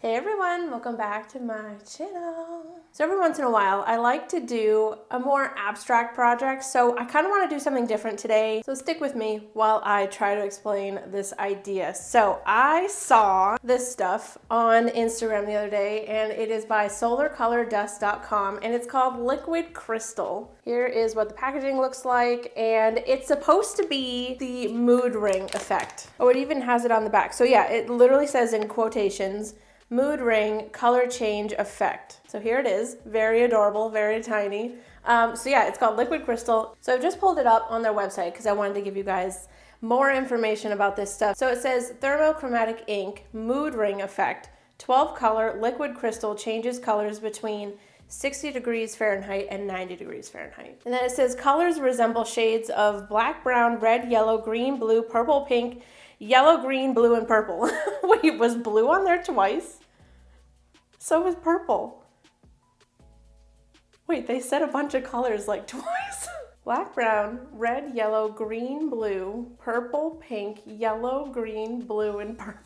Hey everyone, welcome back to my channel. So every once in a while, I like to do a more abstract project, so I kind of want to do something different today. So stick with me while I try to explain this idea. So I saw this stuff on Instagram the other day, and it is by solarcolordust.com, and it's called Liquid Crystal. Here is what the packaging looks like, and it's supposed to be the mood ring effect. Oh, it even has it on the back. So yeah, it literally says in quotations, mood ring color change effect. So here it is, very adorable, very tiny. So yeah, it's called Liquid Crystal. So I've just pulled it up on their website because I wanted to give you guys more information about this stuff. So it says thermochromatic ink, mood ring effect, 12 color liquid crystal changes colors between 60 degrees Fahrenheit and 90 degrees Fahrenheit. And then it says colors resemble shades of black, brown, red, yellow, green, blue, purple, pink, yellow, green, blue, and purple. Wait, was blue on there twice? So was purple. Wait, they said a bunch of colors like twice. Black, brown, red, yellow, green, blue, purple, pink, yellow, green, blue, and purple.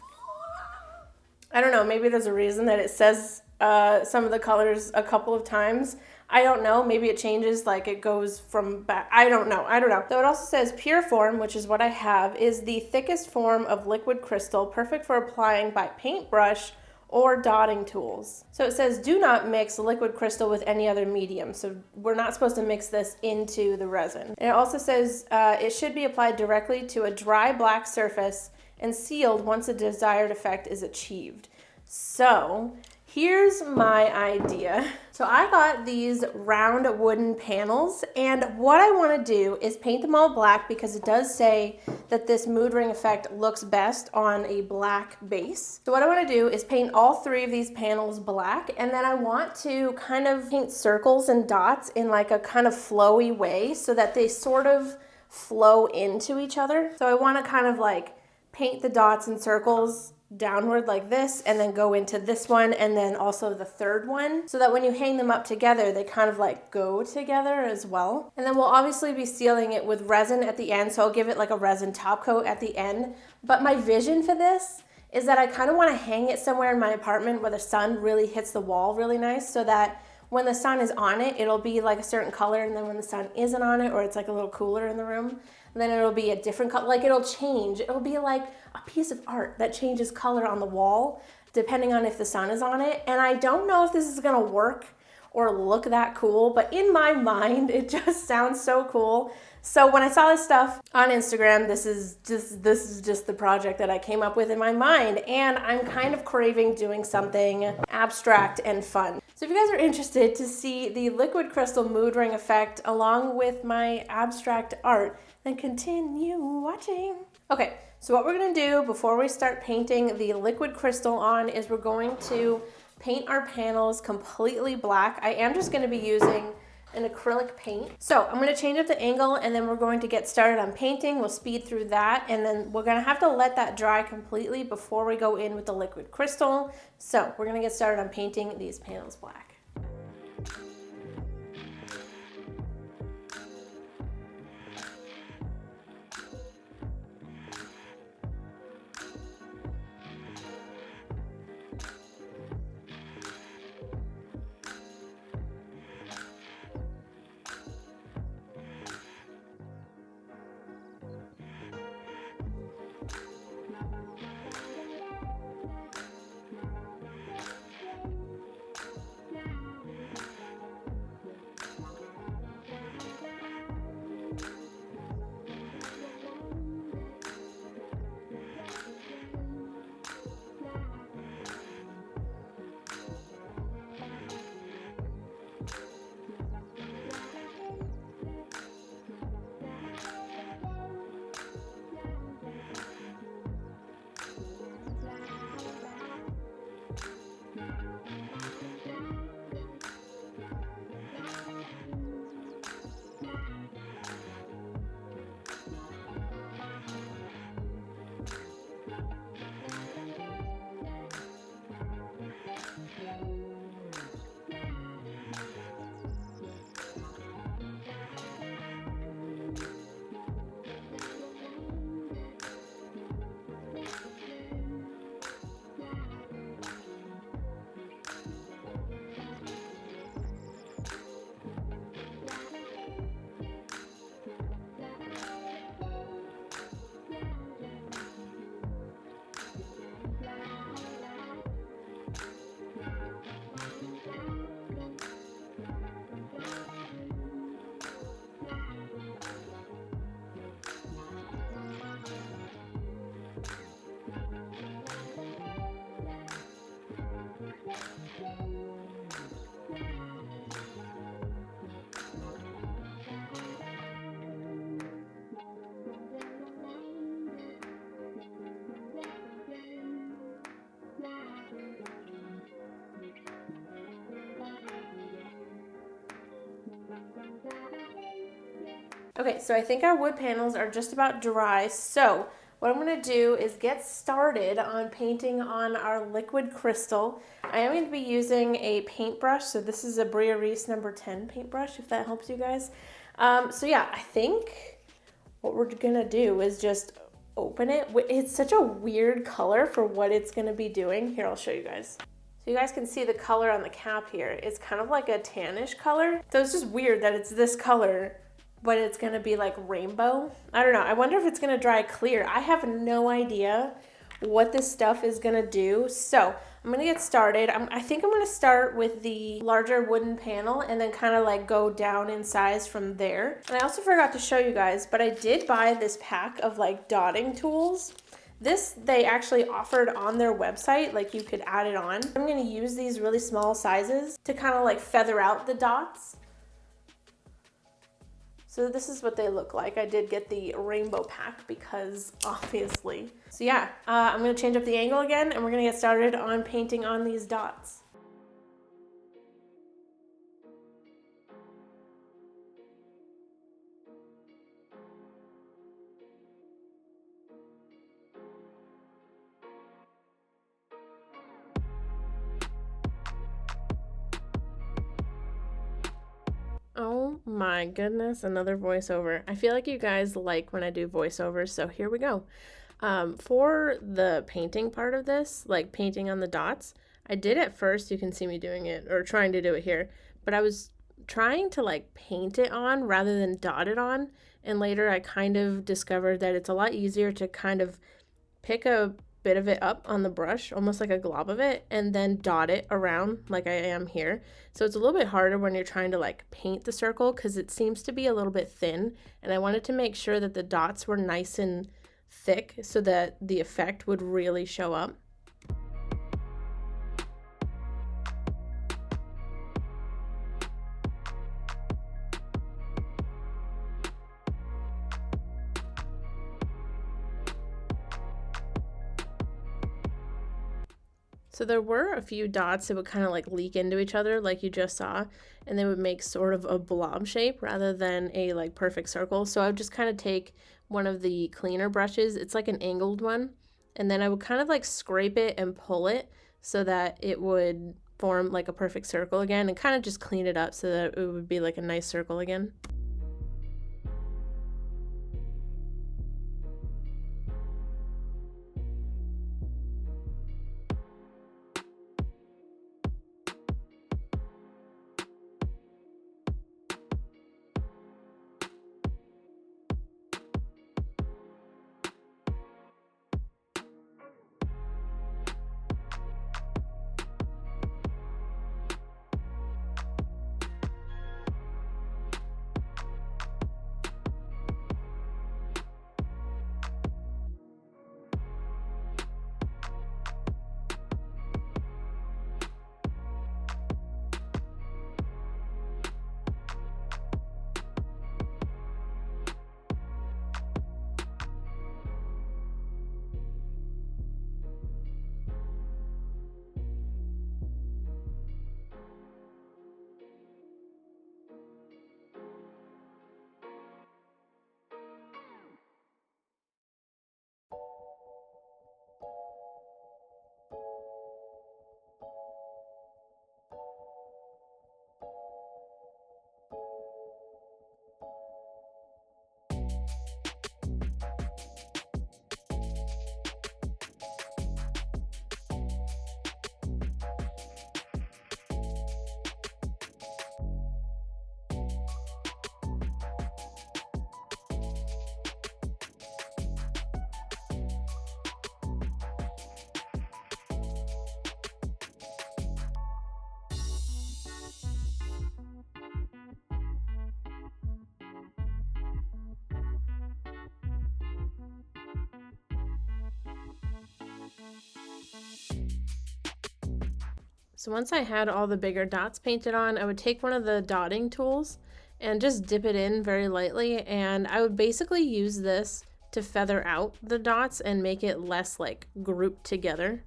I don't know, maybe there's a reason that it says some of the colors a couple of times. I don't know, maybe it changes, like it goes from back, I don't know. So it also says pure form, which is what I have, is the thickest form of liquid crystal, perfect for applying by paintbrush or dotting tools. So it says do not mix liquid crystal with any other medium. So we're not supposed to mix this into the resin. And it also says it should be applied directly to a dry black surface and sealed once the desired effect is achieved. So here's my idea. So I got these round wooden panels, and what I want to do is paint them all black because it does say that this mood ring effect looks best on a black base. So what I want to do is paint all three of these panels black, and then I want to kind of paint circles and dots in like a kind of flowy way so that they sort of flow into each other. So I want to kind of like paint the dots and circles downward like this, and then go into this one, and then also the third one, so that when you hang them up together, they kind of like go together as well. And then we'll obviously be sealing it with resin at the end, so I'll give it like a resin top coat at the end. But my vision for this is that I kind of want to hang it somewhere in my apartment where the sun really hits the wall really nice, so that when the sun is on it, it'll be like a certain color, and then when the sun isn't on it, or it's like a little cooler in the room, then it'll be a different color, like it'll change. It'll be like a piece of art that changes color on the wall depending on if the sun is on it. And I don't know if this is gonna work or look that cool, but in my mind, it just sounds so cool. So when I saw this stuff on Instagram, this is just the project that I came up with in my mind, and I'm kind of craving doing something abstract and fun. So if you guys are interested to see the liquid crystal mood ring effect along with my abstract art, then continue watching. Okay, so what we're gonna do before we start painting the liquid crystal on is we're going to paint our panels completely black. I am just gonna be using an acrylic paint. So I'm gonna change up the angle, and then we're going to get started on painting. We'll speed through that, and then we're gonna have to let that dry completely before we go in with the liquid crystal. So we're gonna get started on painting these panels black. Okay, so I think our wood panels are just about dry. So what I'm gonna do is get started on painting on our liquid crystal. I am going to be using a paintbrush. So this is a Bria Reese number 10 paintbrush, if that helps you guys. So yeah, I think what we're gonna do is just open it. It's such a weird color for what it's gonna be doing. Here, I'll show you guys. So you guys can see the color on the cap here. It's kind of like a tannish color. So it's just weird that it's this color, but it's gonna be like rainbow. I don't know, I wonder if it's gonna dry clear. I have no idea what this stuff is gonna do. So I'm gonna get started. I think I'm gonna start with the larger wooden panel and then kind of like go down in size from there. And I also forgot to show you guys, but I did buy this pack of like dotting tools. This they actually offered on their website, like you could add it on. I'm gonna use these really small sizes to kind of like feather out the dots. So this is what they look like. I did get the rainbow pack because obviously. So yeah, I'm gonna change up the angle again and we're gonna get started on painting on these dots. Oh my goodness, another voiceover. I feel like you guys like when I do voiceovers, so here we go. For the painting part of this, like painting on the dots, I did at first, you can see me doing it, or trying to do it here, but I was trying to like paint it on rather than dot it on, and later I kind of discovered that it's a lot easier to kind of pick a bit of it up on the brush, almost like a glob of it, and then dot it around like I am here. So it's a little bit harder when you're trying to like paint the circle because it seems to be a little bit thin, and I wanted to make sure that the dots were nice and thick so that the effect would really show up. So there were a few dots that would kind of like leak into each other like you just saw, and they would make sort of a blob shape rather than a like perfect circle. So I would just kind of take one of the cleaner brushes, it's like an angled one, and then I would kind of like scrape it and pull it so that it would form like a perfect circle again, and kind of just clean it up so that it would be like a nice circle again. So once I had all the bigger dots painted on, I would take one of the dotting tools and just dip it in very lightly, and I would basically use this to feather out the dots and make it less like grouped together.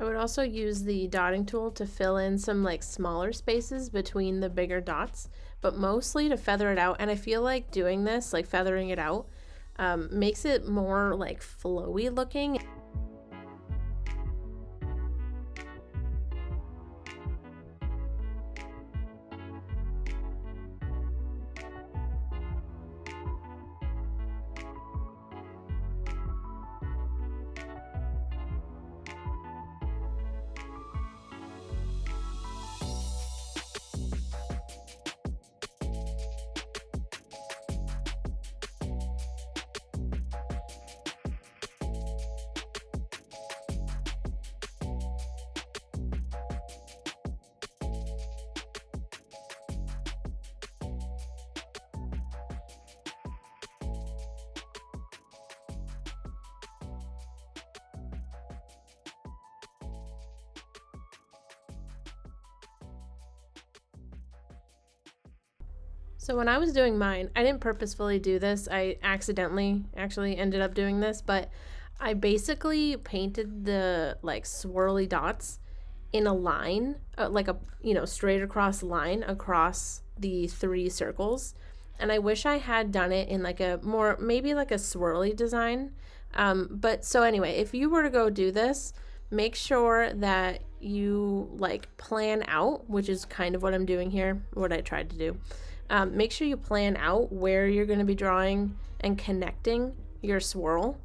I would also use the dotting tool to fill in some like smaller spaces between the bigger dots, but mostly to feather it out. And I feel like doing this, like feathering it out, makes it more like flowy looking. So when I was doing mine, I didn't purposefully do this. I accidentally actually ended up doing this, but I basically painted the like swirly dots in a line, like a, straight across line across the 3 circles. And I wish I had done it in like a more, maybe like a swirly design. But so anyway, if you were to go do this, make sure that you like plan out, which is kind of what I'm doing here, what I tried to do. Make sure you plan out where you're going to be drawing and connecting your swirl,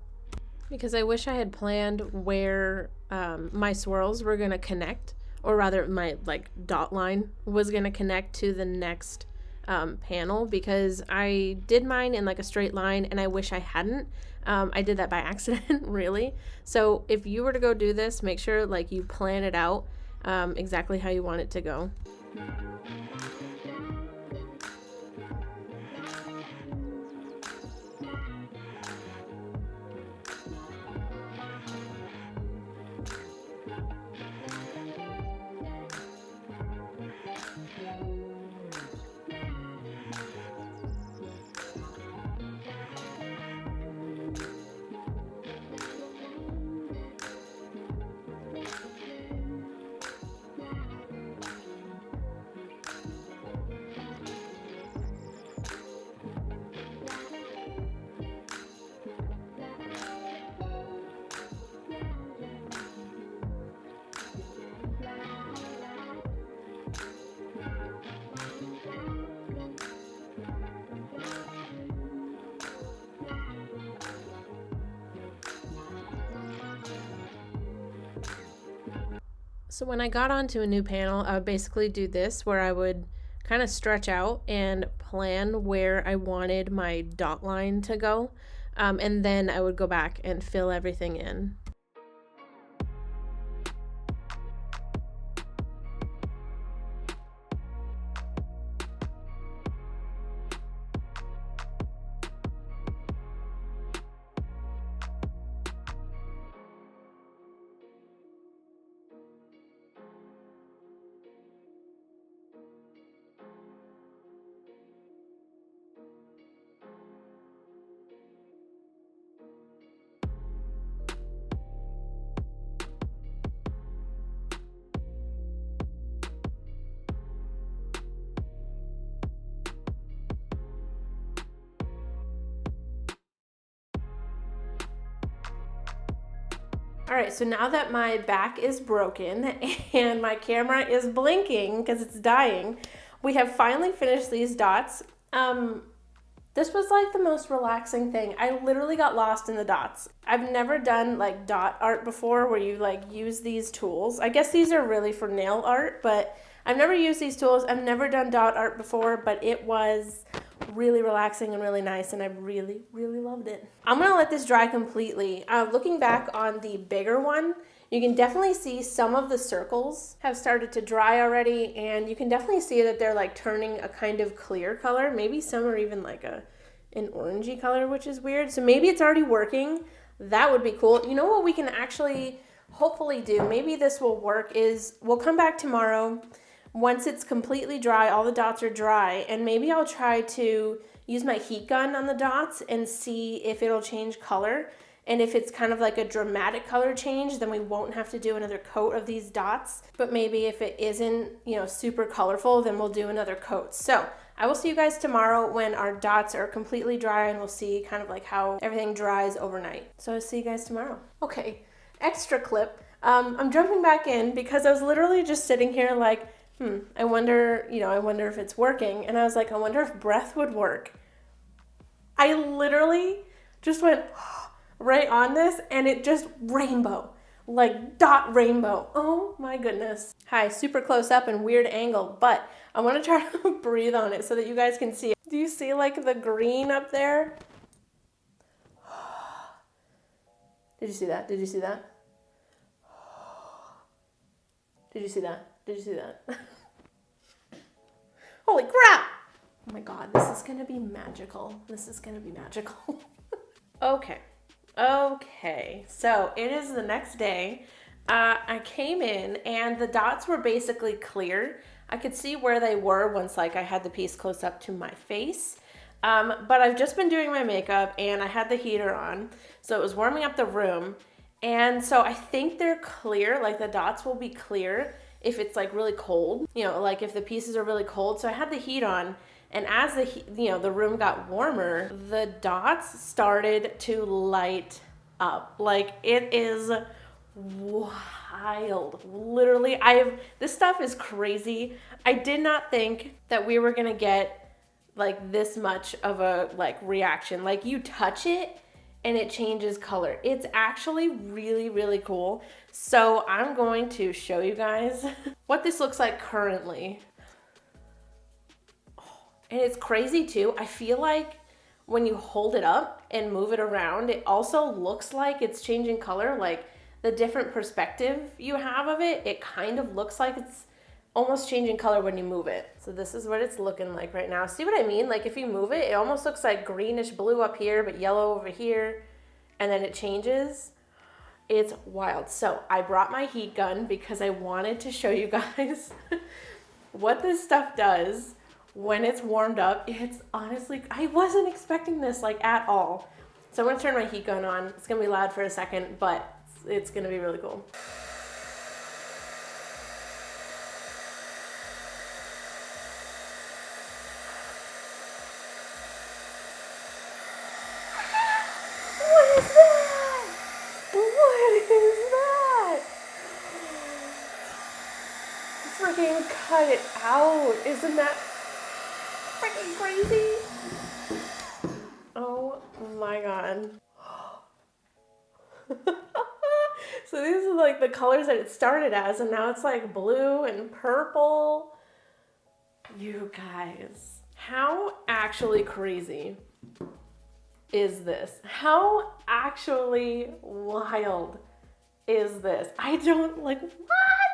because I wish I had planned where my swirls were going to connect, or rather my like dot line was going to connect to the next panel, because I did mine in like a straight line and I wish I hadn't. I did that by accident, really. So if you were to go do this, make sure like you plan it out exactly how you want it to go. So when I got onto a new panel, I would basically do this, where I would kind of stretch out and plan where I wanted my dot line to go. And then I would go back and fill everything in. All right, so now that my back is broken and my camera is blinking because it's dying, we have finally finished these dots. This was like the most relaxing thing. I literally got lost in the dots. I've never done like dot art before, where you like use these tools. I guess these are really for nail art, but I've never used these tools. I've never done dot art before, but it was really relaxing and really nice, and I really, really loved it. I'm gonna let this dry completely. Looking back on the bigger one, you can definitely see some of the circles have started to dry already, and you can definitely see that they're like turning a kind of clear color. Maybe some are even like an orangey color, which is weird. So maybe it's already working. That would be cool. You know what we can actually hopefully do, maybe this will work, is we'll come back tomorrow. Once it's completely dry, all the dots are dry, and maybe I'll try to use my heat gun on the dots and see if it'll change color. And if it's kind of like a dramatic color change, then we won't have to do another coat of these dots. But maybe if it isn't, you know, super colorful, then we'll do another coat. So I will see you guys tomorrow when our dots are completely dry, and we'll see kind of like how everything dries overnight. So I'll see you guys tomorrow. Okay, extra clip. I'm jumping back in because I was literally just sitting here like, I wonder if it's working. And I was like, I wonder if breath would work. I literally just went right on this, and it just rainbow, like dot rainbow. Oh my goodness. Hi, super close up and weird angle, but I want to try to breathe on it so that you guys can see it. Do you see like the green up there? Did you see that? Did you see that? Did you see that? Did you see that? Holy crap! Oh my god, this is gonna be magical. This is gonna be magical. Okay, so it is the next day. I came in and the dots were basically clear. I could see where they were once like I had the piece close up to my face. But I've just been doing my makeup and I had the heater on, so it was warming up the room. And so I think they're clear, like the dots will be clear if it's like really cold, you know, like if the pieces are really cold. So I had the heat on, and as the room got warmer, the dots started to light up. Like it is wild. Literally, this stuff is crazy. I did not think that we were gonna get like this much of a like reaction. Like you touch it and it changes color. It's actually really, really cool. So I'm going to show you guys what this looks like currently. And it's crazy too. I feel like when you hold it up and move it around, it also looks like it's changing color. Like the different perspective you have of it, it kind of looks like it's almost changing color when you move it. So this is what it's looking like right now. See what I mean? Like if you move it, it almost looks like greenish blue up here, but yellow over here, and then it changes. It's wild. So I brought my heat gun because I wanted to show you guys what this stuff does when it's warmed up. It's honestly, I wasn't expecting this like at all. So I'm gonna turn my heat gun on. It's gonna be loud for a second, but it's gonna be really cool. What is that? What is that? Freaking cut it out. Isn't that freaking crazy? Oh my god. So these are like the colors that it started as, and now it's like blue and purple. You guys, how actually crazy is this? How actually wild is this? I don't like,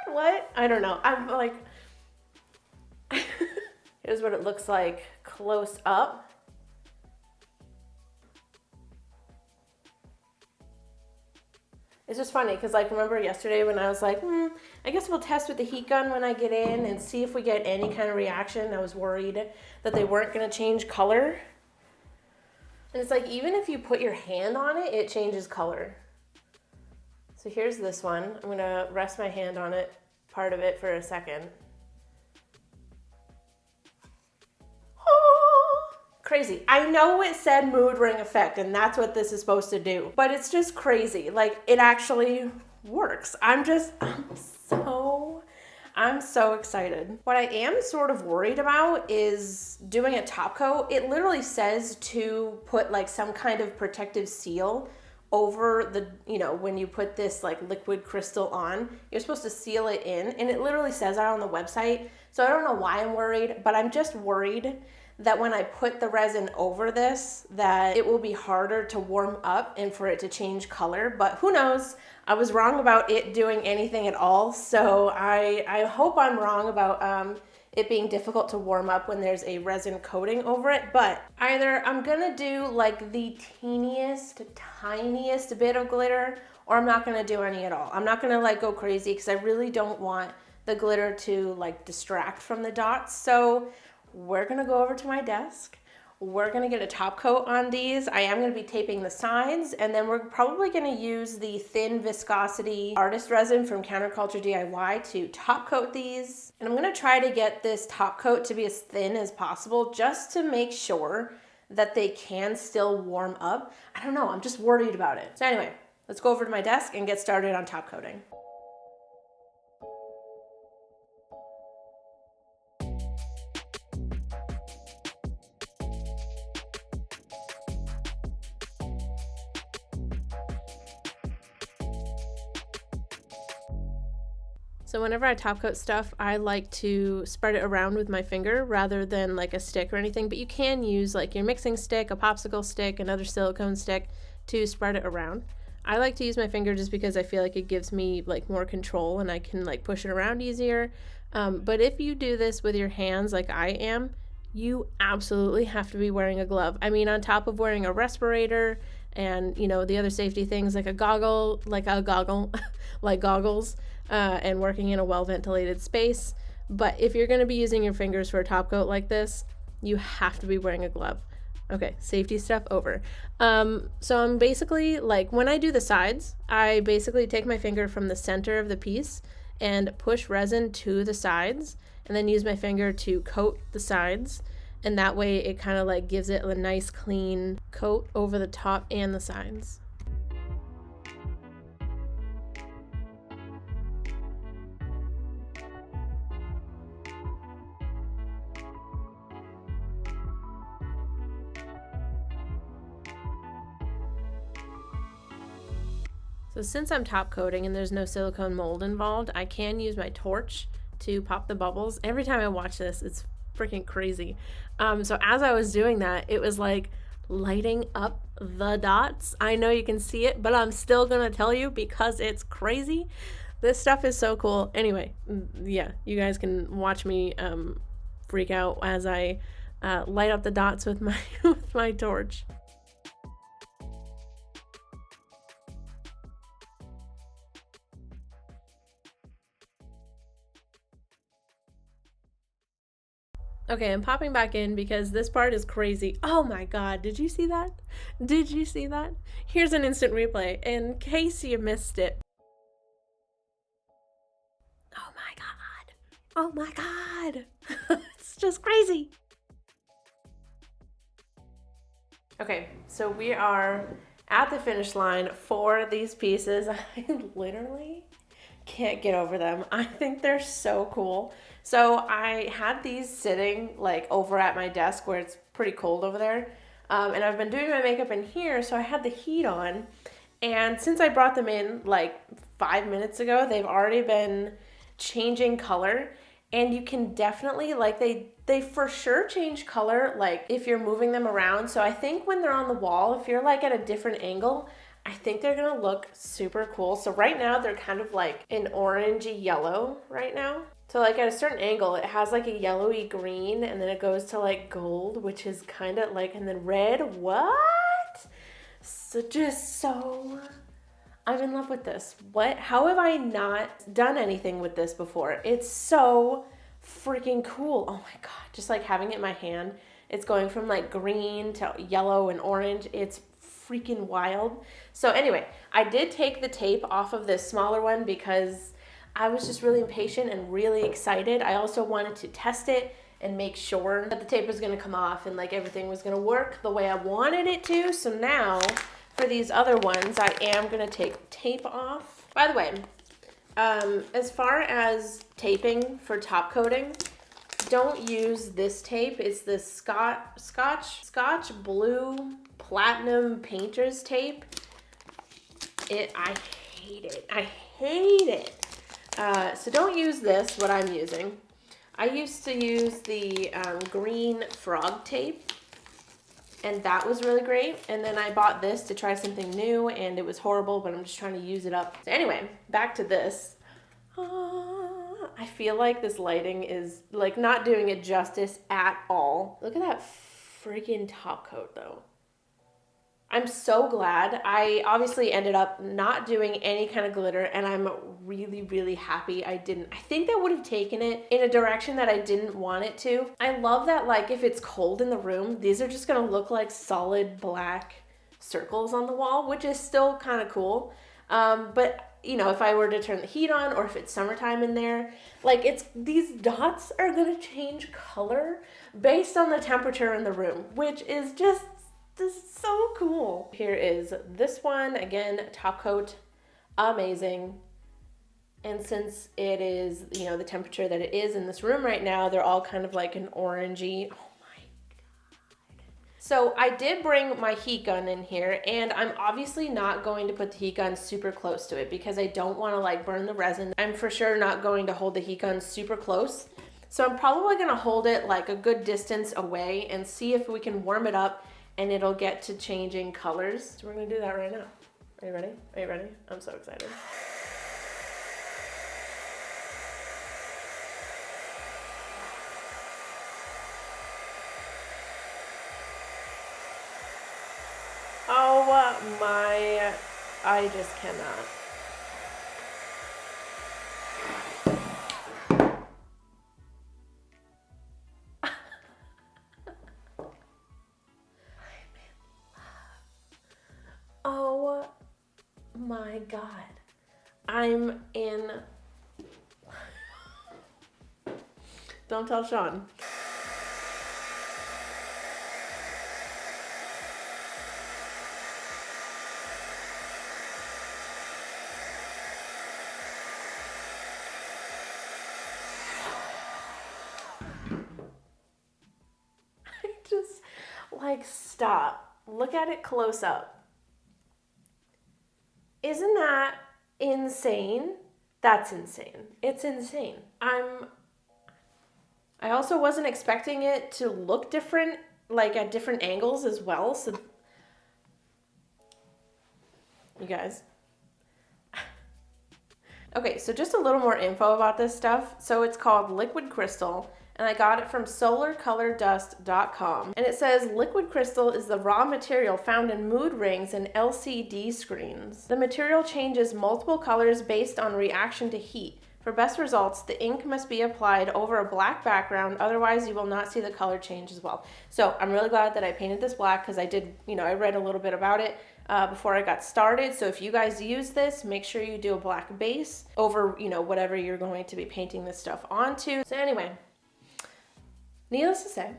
what? I don't know. I'm like, here's what it looks like close up. It's just funny because like remember yesterday when I was like, I guess we'll test with the heat gun when I get in and see if we get any kind of reaction. I was worried that they weren't going to change color. And it's like even if you put your hand on it, it changes color. So here's this one. I'm going to rest my hand on it, part of it, for a second. Crazy. I know it said mood ring effect and that's what this is supposed to do, but it's just crazy. Like it actually works. I'm so excited. What I am sort of worried about is doing a top coat. It literally says to put like some kind of protective seal over the, when you put this like liquid crystal on, you're supposed to seal it in, and it literally says that on the website. So I don't know why I'm worried, but I'm just worried that when I put the resin over this, that it will be harder to warm up and for it to change color, but who knows? I was wrong about it doing anything at all, so I hope I'm wrong about it being difficult to warm up when there's a resin coating over it, but either I'm gonna do like the tiniest bit of glitter, or I'm not gonna do any at all. I'm not gonna like go crazy because I really don't want the glitter to like distract from the dots, so we're gonna go over to my desk. we're gonna get a top coat on these. I am gonna be taping the sides, and then we're probably gonna use the thin viscosity artist resin from CounterCultureDIY to top coat these. And I'm gonna try to get this top coat to be as thin as possible just to make sure that they can still warm up. I don't know, I'm just worried about it. So anyway, let's go over to my desk and get started on top coating. So whenever I top coat stuff, I like to spread it around with my finger rather than like a stick or anything, but you can use like your mixing stick, a popsicle stick, another silicone stick to spread it around. I like to use my finger just because I feel like it gives me like more control and I can like push it around easier. But if you do this with your hands like I am, you absolutely have to be wearing a glove. I mean, on top of wearing a respirator and, you know, the other safety things like like goggles, and working in a well-ventilated space. But if you're going to be using your fingers for a top coat like this, you have to be wearing a glove. Okay, safety stuff over. So I'm basically, like, when I do the sides, I basically take my finger from the center of the piece and push resin to the sides, and then use my finger to coat the sides. And that way it kind of like gives it a nice clean coat over the top and the sides. So since I'm top coating and there's no silicone mold involved, I can use my torch to pop the bubbles. Every time I watch this, it's freaking crazy. So as I was doing that, it was like lighting up the dots. I know you can see it, but I'm still gonna tell you because it's crazy. This stuff is so cool. Anyway, yeah, you guys can watch me freak out as I light up the dots with my with my torch. Okay, I'm popping back in because this part is crazy. Oh my god, did you see that? Did you see that? Here's an instant replay in case you missed it. Oh my god. Oh my god. It's just crazy. Okay, so we are at the finish line for these pieces. I literally can't get over them. I think they're so cool. So I had these sitting like over at my desk where it's pretty cold over there. And I've been doing my makeup in here, so I had the heat on. And since I brought them in like 5 minutes ago, they've already been changing color. And you can definitely, like, they for sure change color, like if you're moving them around. So I think when they're on the wall, if you're like at a different angle, I think they're gonna look super cool. So right now they're kind of like an orangey yellow right now. So like at a certain angle, it has like a yellowy green and then it goes to like gold, which is kind of like, and then red. What? So just so, I'm in love with this. What? How have I not done anything with this before? It's so freaking cool. Oh my God. Just like having it in my hand. It's going from like green to yellow and orange. It's freaking wild. So anyway, I did take the tape off of this smaller one because I was just really impatient and really excited. I also wanted to test it and make sure that the tape was going to come off and like everything was going to work the way I wanted it to. So now for these other ones, I am going to take tape off. By the way, as far as taping for top coating, don't use this tape. It's the Scotch Blue Platinum Painter's tape. I hate it. I hate it. So don't use this, what I'm using. I used to use the green frog tape, and that was really great. And then I bought this to try something new, and it was horrible, but I'm just trying to use it up. So anyway, back to this. I feel like this lighting is like not doing it justice at all. Look at that freaking top coat though. I'm so glad. I obviously ended up not doing any kind of glitter, and I'm really, really happy I didn't. I think that would have taken it in a direction that I didn't want it to. I love that, like, if it's cold in the room, these are just gonna look like solid black circles on the wall, which is still kind of cool. But you know, if I were to turn the heat on, or if it's summertime in there, like, these dots are gonna change color based on the temperature in the room, which is just so cool. Here is this one, again, top coat, amazing. And since it is, you know, the temperature that it is in this room right now, they're all kind of like an orangey. So I did bring my heat gun in here, and I'm obviously not going to put the heat gun super close to it because I don't want to like burn the resin. I'm for sure not going to hold the heat gun super close. So I'm probably going to hold it like a good distance away and see if we can warm it up and it'll get to changing colors. So we're going to do that right now. Are you ready? Are you ready? I'm so excited. Oh my, I just cannot. Oh my God. I'm in. Don't tell Sean. Just like, stop. Look at it close up. Isn't that insane? That's insane. It's insane. I also wasn't expecting it to look different, like at different angles as well. So you guys. Okay, so just a little more info about this stuff. So it's called liquid crystal, and I got it from solarcolordust.com. And it says liquid crystal is the raw material found in mood rings and LCD screens. The material changes multiple colors based on reaction to heat. For best results, the ink must be applied over a black background, otherwise you will not see the color change as well. So I'm really glad that I painted this black because I did, you know, I read a little bit about it before I got started. So if you guys use this, make sure you do a black base over, you know, whatever you're going to be painting this stuff onto. So anyway, needless to say,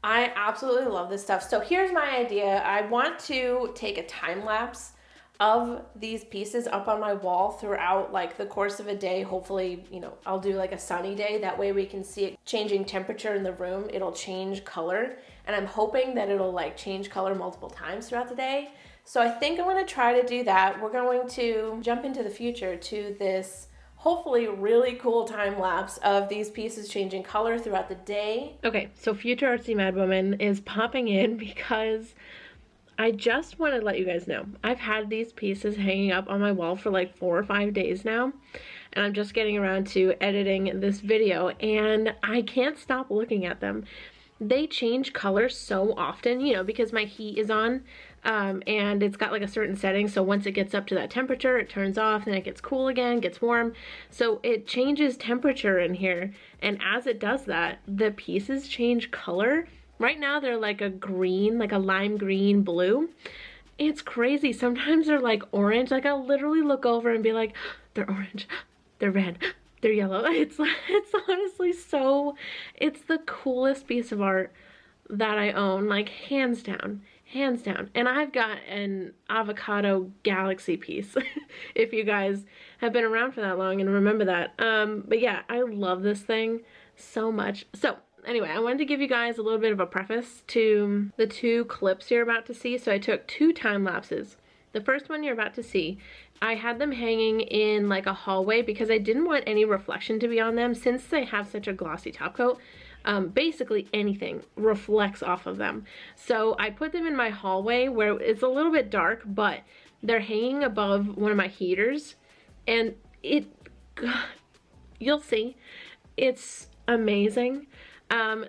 I absolutely love this stuff. So here's my idea. I want to take a time lapse of these pieces up on my wall throughout like the course of a day. Hopefully, you know, I'll do like a sunny day. That way we can see it changing temperature in the room. It'll change color. And I'm hoping that it'll like change color multiple times throughout the day. So I think I'm going to try to do that. We're going to jump into the future to this hopefully really cool time lapse of these pieces changing color throughout the day. Okay, so future Artsy Madwoman is popping in because I just want to let you guys know, I've had these pieces hanging up on my wall for like 4 or 5 days now, and I'm just getting around to editing this video, and I can't stop looking at them. They change color so often, you know, because my heat is on, and it's got like a certain setting, so once it gets up to that temperature, it turns off, then it gets cool again, gets warm, so it changes temperature in here, and as it does that, the pieces change color. Right now they're like a green, like a lime green blue. It's crazy. Sometimes they're like orange. Like I'll literally look over and be like, they're orange, they're red, they're yellow. It's honestly so, it's the coolest piece of art that I own, like hands down, hands down. And I've got an avocado galaxy piece, if you guys have been around for that long and remember that. But yeah, I love this thing so much. So anyway, I wanted to give you guys a little bit of a preface to the 2 clips you're about to see. So I took 2 time lapses. The first one you're about to see, I had them hanging in like a hallway because I didn't want any reflection to be on them since they have such a glossy top coat. Basically anything reflects off of them. So I put them in my hallway where it's a little bit dark, but they're hanging above one of my heaters, and you'll see, it's amazing.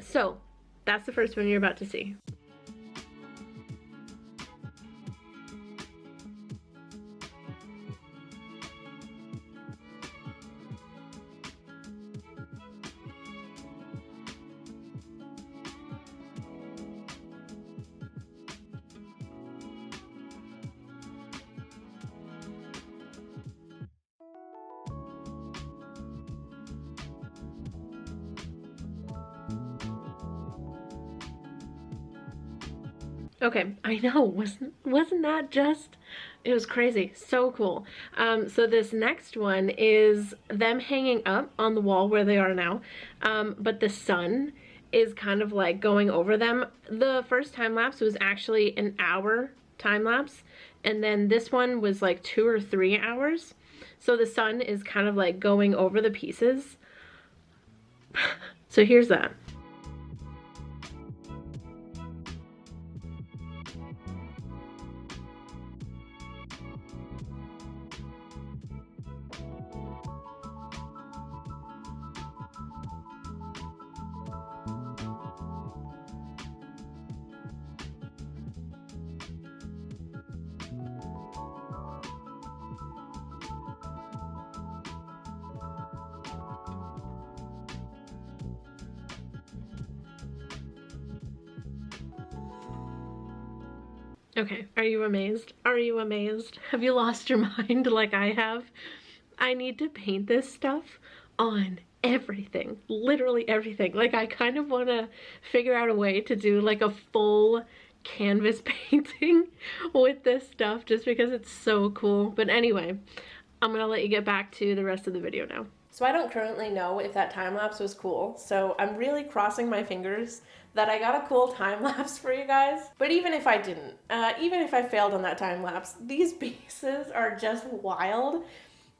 So that's the first one you're about to see. Okay, I know, wasn't that just, it was crazy, so cool. So this next one is them hanging up on the wall where they are now, but the sun is kind of like going over them. The first time lapse was actually an hour time lapse, and then this one was like 2 or 3 hours. So the sun is kind of like going over the pieces. So here's that. Okay, are you amazed? Are you amazed? Have you lost your mind like I have? I need to paint this stuff on everything, literally everything. Like, I kind of want to figure out a way to do like a full canvas painting with this stuff just because it's so cool. But anyway, I'm gonna let you get back to the rest of the video now. So I don't currently know if that time lapse was cool, so I'm really crossing my fingers that I got a cool time lapse for you guys. But even if I didn't, even if I failed on that time lapse, these pieces are just wild.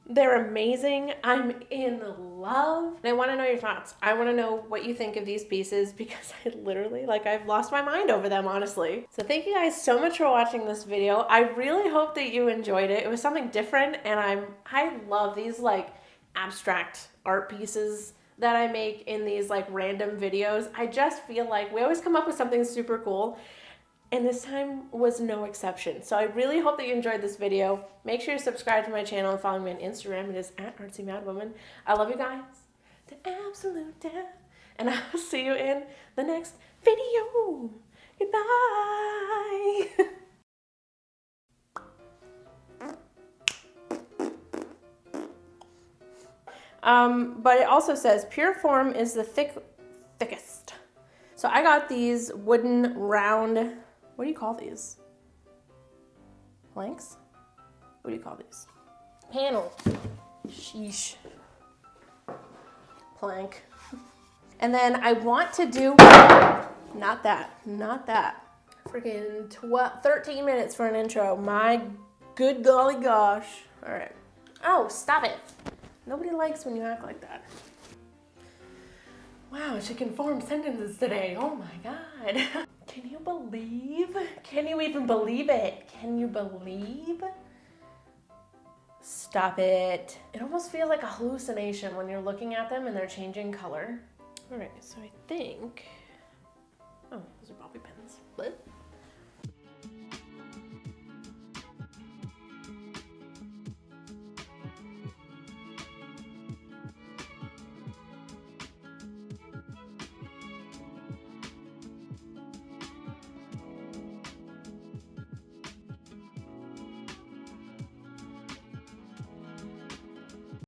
They're amazing. I'm in love. And I want to know your thoughts. I want to know what you think of these pieces because I literally, like, I've lost my mind over them, honestly. So thank you guys so much for watching this video. I really hope that you enjoyed it. It was something different, and I love these like abstract art pieces that I make in these like random videos. I just feel like we always come up with something super cool, and this time was no exception. So I really hope that you enjoyed this video. Make sure you subscribe to my channel and follow me on Instagram. It is at Artsymadwoman. I love you guys to absolute death, and I will see you in the next video. Goodbye. But it also says pure form is the thickest. So I got these wooden round, what do you call these? Planks? What do you call these? Panel. Sheesh. Plank. And then I want to do, not that. Freaking 13 minutes for an intro. My good golly gosh. All right. Oh, stop it. Nobody likes when you act like that. Wow, she can form sentences today. Oh my God. Can you believe? Can you even believe it? Can you believe? Stop it. It almost feels like a hallucination when you're looking at them and they're changing color. All right, so I think, oh, those are bobby pins. What?